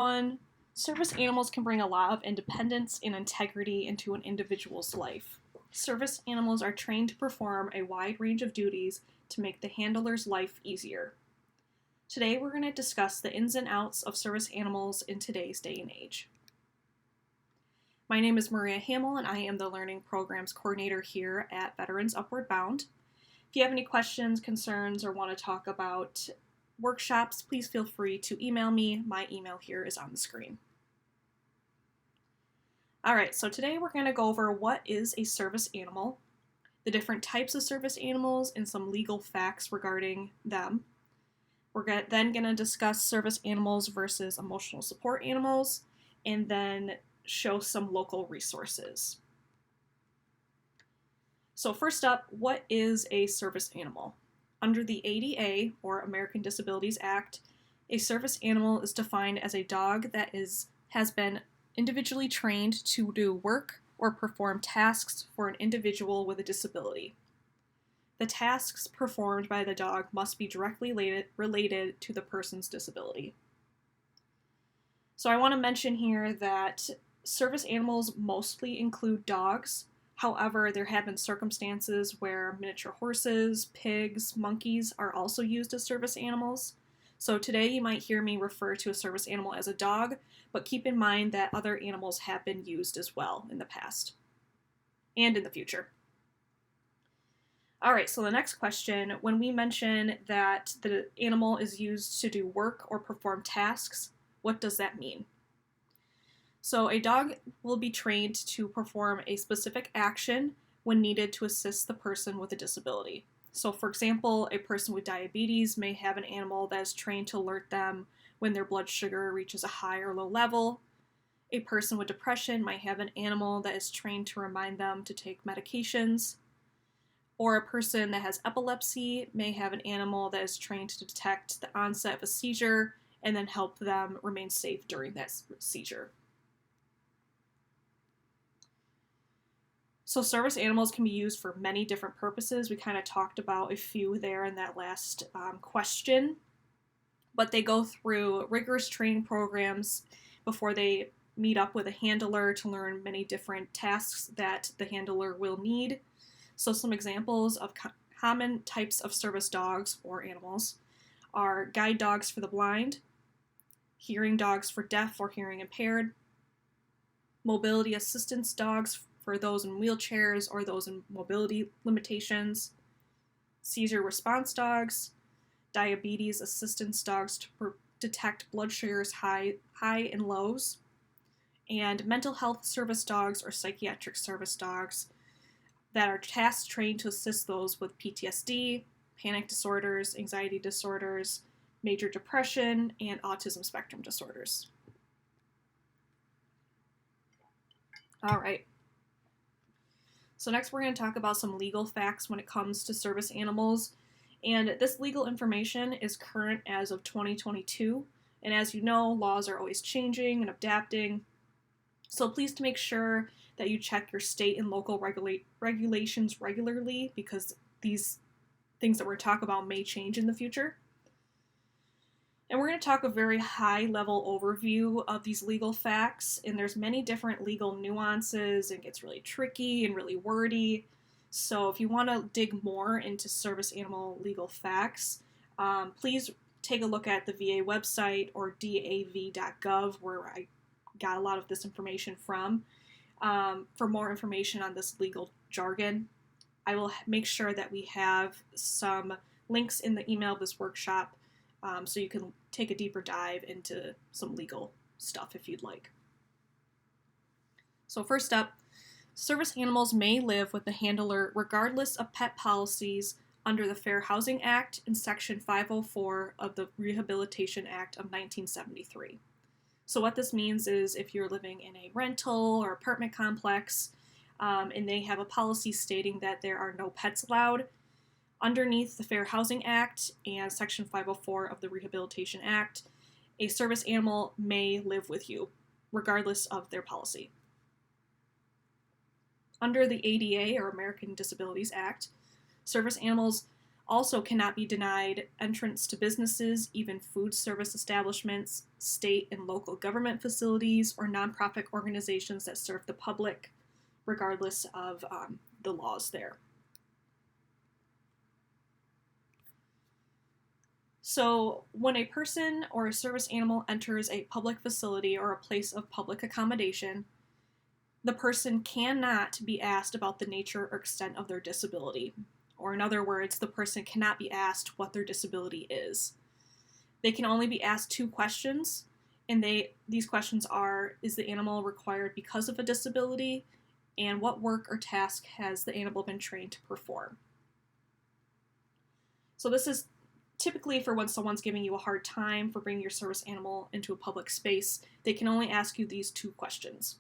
One, service animals can bring a lot of independence and integrity into an individual's life. Service animals are trained to perform a wide range of duties to make the handler's life easier. Today, we're going to discuss the ins and outs of service animals in today's day and age. My name is Maria Hamill, and I am the Learning Programs Coordinator here at Veterans Upward Bound. If you have any questions, concerns, or want to talk about workshops, please feel free to email me. My email here is on the screen. Alright, so today we're going to go over what is a service animal, the different types of service animals, and some legal facts regarding them. We're then going to discuss service animals versus emotional support animals, and then show some local resources. So first up, what is a service animal? Under the ADA, or American Disabilities Act, a service animal is defined as a dog that has been individually trained to do work or perform tasks for an individual with a disability. The tasks performed by the dog must be directly related to the person's disability. So I want to mention here that service animals mostly include dogs. However, there have been circumstances where miniature horses, pigs, monkeys are also used as service animals. So today you might hear me refer to a service animal as a dog, but keep in mind that other animals have been used as well in the past and in the future. Alright, so the next question, when we mention that the animal is used to do work or perform tasks, what does that mean? So a dog will be trained to perform a specific action when needed to assist the person with a disability. So for example, a person with diabetes may have an animal that is trained to alert them when their blood sugar reaches a high or low level. A person with depression might have an animal that is trained to remind them to take medications. Or a person that has epilepsy may have an animal that is trained to detect the onset of a seizure and then help them remain safe during that seizure. So service animals can be used for many different purposes. We kind of talked about a few there in that last question. But they go through rigorous training programs before they meet up with a handler to learn many different tasks that the handler will need. So some examples of common types of service dogs or animals are guide dogs for the blind, hearing dogs for deaf or hearing impaired, mobility assistance dogs for those in wheelchairs or those in mobility limitations, seizure response dogs, diabetes assistance dogs to detect blood sugars high and lows, and mental health service dogs or psychiatric service dogs that are task trained to assist those with PTSD, panic disorders, anxiety disorders, major depression, and autism spectrum disorders. All right. So next we're going to talk about some legal facts when it comes to service animals. And this legal information is current as of 2022. And as you know, laws are always changing and adapting. So please to make sure that you check your state and local regulations regularly, because these things that we're talking about may change in the future. And we're going to talk a very high-level overview of these legal facts, and there's many different legal nuances, and it gets really tricky and really wordy. So if you want to dig more into service animal legal facts, please take a look at the VA website or dav.gov, where I got a lot of this information from. For more information on this legal jargon, I will make sure that we have some links in the email of this workshop so you can take a deeper dive into some legal stuff if you'd like. So first up, service animals may live with the handler regardless of pet policies under the Fair Housing Act and Section 504 of the Rehabilitation Act of 1973. So what this means is if you're living in a rental or apartment complex and they have a policy stating that there are no pets allowed, underneath the Fair Housing Act and Section 504 of the Rehabilitation Act, a service animal may live with you, regardless of their policy. Under the ADA, or American Disabilities Act, service animals also cannot be denied entrance to businesses, even food service establishments, state and local government facilities, or nonprofit organizations that serve the public, regardless of the laws there. So when a person or a service animal enters a public facility or a place of public accommodation, the person cannot be asked about the nature or extent of their disability. Or in other words, the person cannot be asked what their disability is. They can only be asked 2 questions, and these questions are, is the animal required because of a disability, and what work or task has the animal been trained to perform? So this is typically for when someone's giving you a hard time for bringing your service animal into a public space. They can only ask you these 2 questions.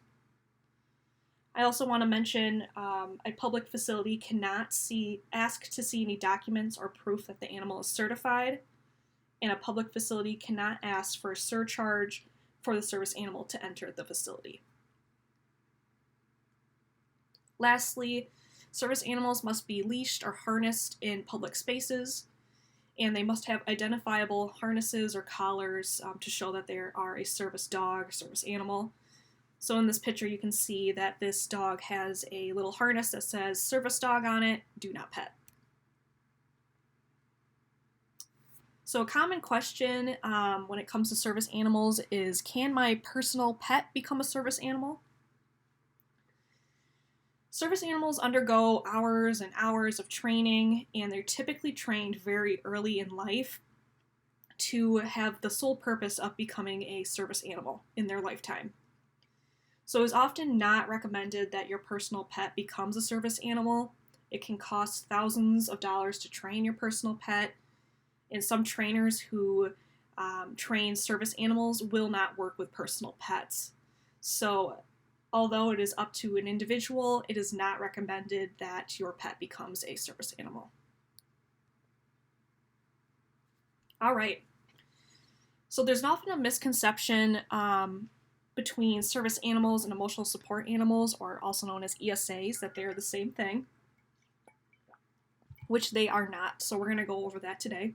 I also want to mention a public facility cannot ask to see any documents or proof that the animal is certified, and a public facility cannot ask for a surcharge for the service animal to enter the facility. Lastly, service animals must be leashed or harnessed in public spaces, and they must have identifiable harnesses or collars to show that they are a service dog or service animal. So in this picture, you can see that this dog has a little harness that says service dog on it, do not pet. So a common question when it comes to service animals is, can my personal pet become a service animal? Service animals undergo hours and hours of training, and they're typically trained very early in life to have the sole purpose of becoming a service animal in their lifetime. So it's often not recommended that your personal pet becomes a service animal. It can cost thousands of dollars to train your personal pet, and some trainers who train service animals will not work with personal pets. So although it is up to an individual, it is not recommended that your pet becomes a service animal. All right. So there's often a misconception between service animals and emotional support animals, or also known as ESAs, that they're the same thing, which they are not. So we're going to go over that today.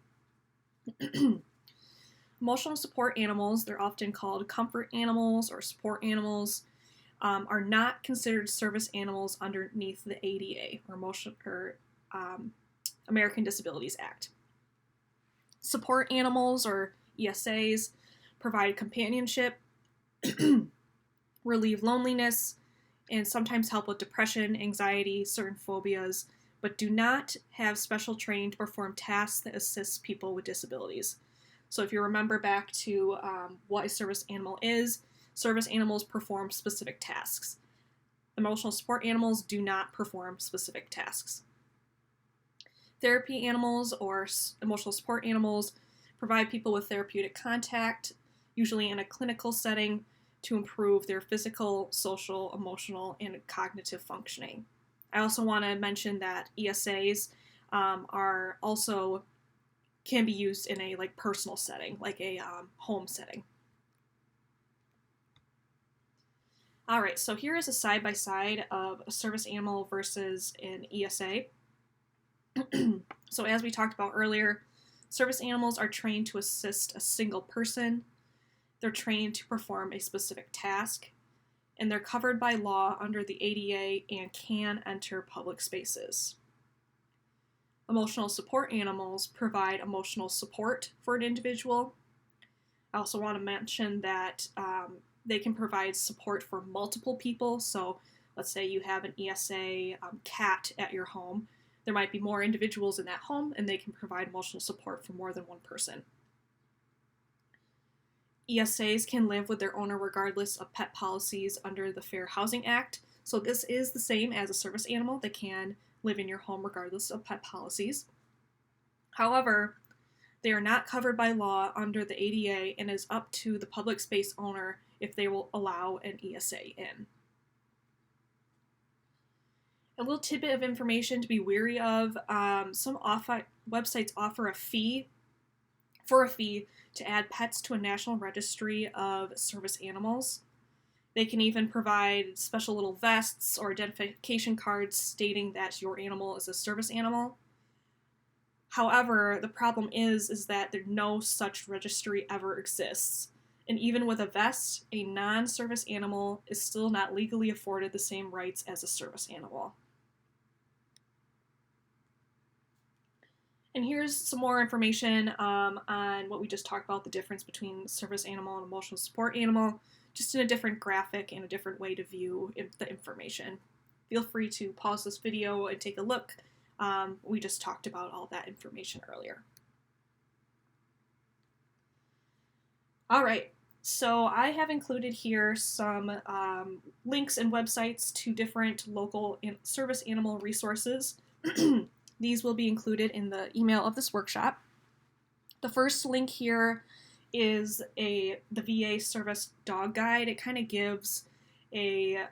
Emotional support animals, they're often called comfort animals or support animals, are not considered service animals underneath the ADA, or American Disabilities Act. Support animals, or ESAs, provide companionship, relieve loneliness, and sometimes help with depression, anxiety, certain phobias, but do not have special training to perform tasks that assist people with disabilities. So if you remember back to what a service animal is, service animals perform specific tasks. Emotional support animals do not perform specific tasks. Therapy animals or emotional support animals provide people with therapeutic contact, usually in a clinical setting, to improve their physical, social, emotional, and cognitive functioning. I also want to mention that ESAs are also can be used in a personal setting, like a home setting. All right, so here is a side-by-side of a service animal versus an ESA. So as we talked about earlier, service animals are trained to assist a single person. They're trained to perform a specific task, and they're covered by law under the ADA and can enter public spaces. Emotional support animals provide emotional support for an individual. I also want to mention that they can provide support for multiple people. So let's say you have an ESA cat at your home. There might be more individuals in that home, and they can provide emotional support for more than one person. ESAs can live with their owner regardless of pet policies under the Fair Housing Act. So this is the same as a service animal. They can live in your home regardless of pet policies. However, they are not covered by law under the ADA, and is up to the public space owner if they will allow an ESA in. A little tidbit of information to be wary of, some websites offer a fee to add pets to a national registry of service animals. They can even provide special little vests or identification cards stating that your animal is a service animal. However, the problem is that no such registry ever exists. And even with a vest, a non-service animal is still not legally afforded the same rights as a service animal. And here's some more information on what we just talked about, the difference between service animal and emotional support animal, just in a different graphic and a different way to view the information. Feel free to pause this video and take a look. We just talked about all that information earlier. All right, so I have included here some links and websites to different local service animal resources. These will be included in the email of this workshop. The first link here is the VA Service Dog Guide. It kind of gives a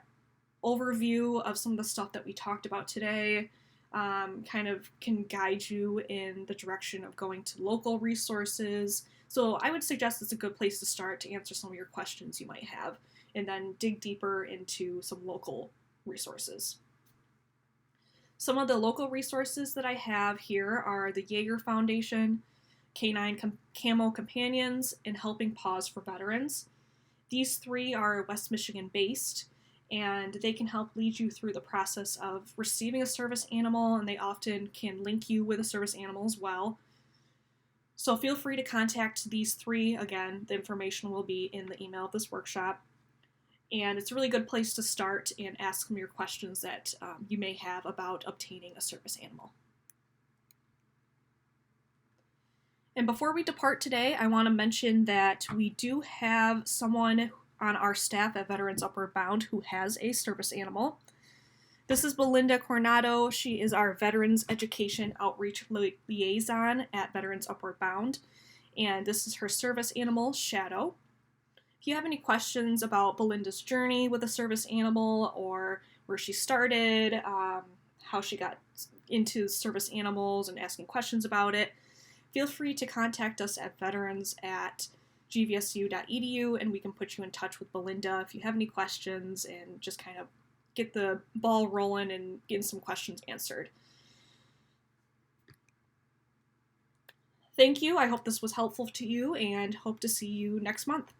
overview of some of the stuff that we talked about today, kind of can guide you in the direction of going to local resources. So I would suggest it's a good place to start to answer some of your questions you might have, and then dig deeper into some local resources. Some of the local resources that I have here are the Jaeger Foundation, Canine Camo Companions, and Helping Paws for Veterans. These three are West Michigan based, and they can help lead you through the process of receiving a service animal, and they often can link you with a service animal as well. So feel free to contact these three. Again, the information will be in the email of this workshop. And it's a really good place to start and ask them your questions that you may have about obtaining a service animal. And before we depart today, I want to mention that we do have someone on our staff at Veterans Upward Bound who has a service animal. This is Belinda Coronado. She is our Veterans Education Outreach Liaison at Veterans Upward Bound, and this is her service animal, Shadow. If you have any questions about Belinda's journey with a service animal, or where she started, how she got into service animals and asking questions about it, feel free to contact us at veterans@gvsu.edu, and we can put you in touch with Belinda if you have any questions and just kind of get the ball rolling and getting some questions answered. Thank you. I hope this was helpful to you, and hope to see you next month.